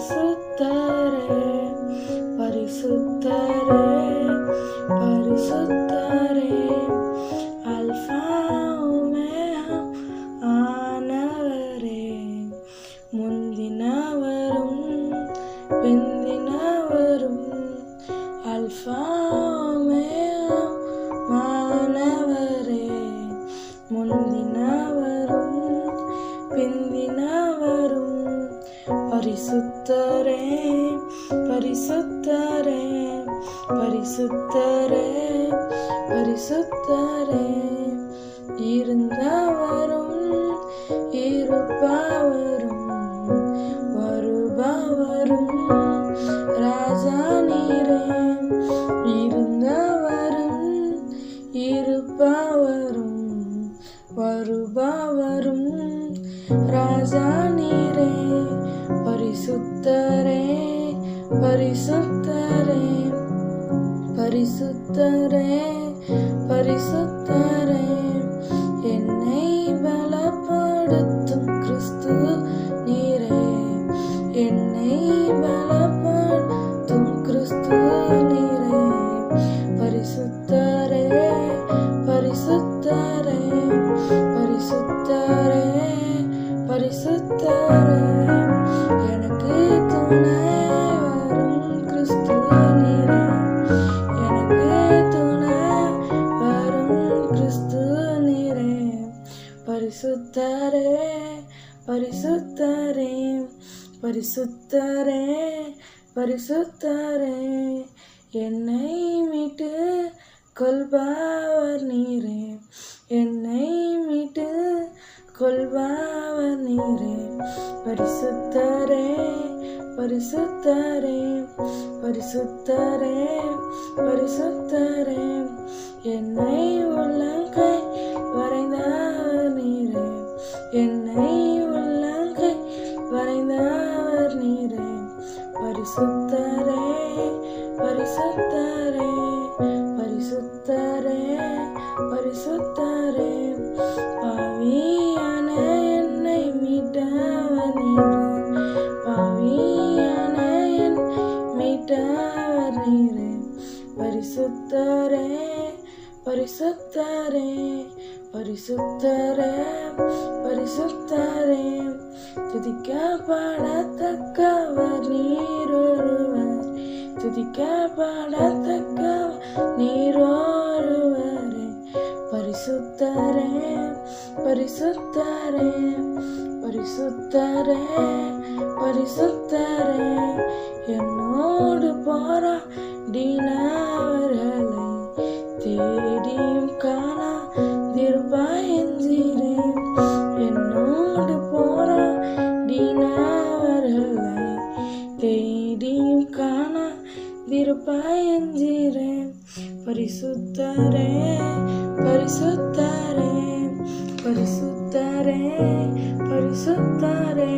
பரிசுத்தரே பரிசுத்தரே பரிசுத்தரே அல்ஃபா ஒமேகா ஆனவரே, முந்தினவரும் பிந்தினவரும் அல்ஃபா ஒமேகா மானவரே, முந்தினவரும் பிந்தினவரும் பரிசுத்தரே பரிசுத்தரே பரிசுத்தரே பரிசுத்தரே, இருந்தவரும் இருப்பவரும் வருபவரும் ராஜா நீரே, இருந்தவரும் இருப்பவரும் வருபவரும் ராஜா நீரே, பரிசுத்தரே பரிசுத்தரே பரிசுத்தரே பரிசுத்தரே, என்னை பலப்படுத்தும் கிறிஸ்து நீரே, என்னை பலப்படுத்தும் கிறிஸ்து நீரே, பரிசுத்தரே பரிசுத்தரே பரிசுத்தரே பரிசுத்தரே, எனக்கு துணை வரும் கிறிஸ்து நீரே, எனக்கு துணை வரும் கிறிஸ்து நீரே, பரிசுத்தரே பரிசுத்தரே பரிசுத்தரே பரிசுத்தரே, என்னை மீட்டு கொள்பவர் நீரே, என்னை மீட்டு கொள்பவர் நீரே, பரிசுத்தரே பரிசுத்தரே பரிசுத்தரே பரிசுத்தரே, என்னை உள்ளங்கை வரைந்தவர் நீரே, என்னை உள்ளங்கை வரைந்தவர் நீரே, பரிசுத்தரே பரிசுத்தரே பரிசுத்தரே பரிசுத்தரே, பாவியான என்னை மீட்டவர் நீரே, பாவியான என்னை மீட்டவர் நீரே, பரிசுத்தரே பரிசுத்தரே பரிசுத்தரே பரிசுத்தரே, துதிக்கப்படத்தக்கவர் நீரொருவர், துதிக்கப்படத்தக்கவர் நீரொருவரே, பரிசுத்தரே பரிசுத்தரே பரிசுத்தரே பரிசுத்தரே, என்னோடு போராடினவர்களை தேடியும் காணாதிருப்பாயென்றீரே, என்னோடு போராடினவர்களை தேடியும் காணாதிருப்பாயென்றீரே, பரிசுத்தரே பரிசுத்தரே பரிசுத்தரே பரிசுத்தரே,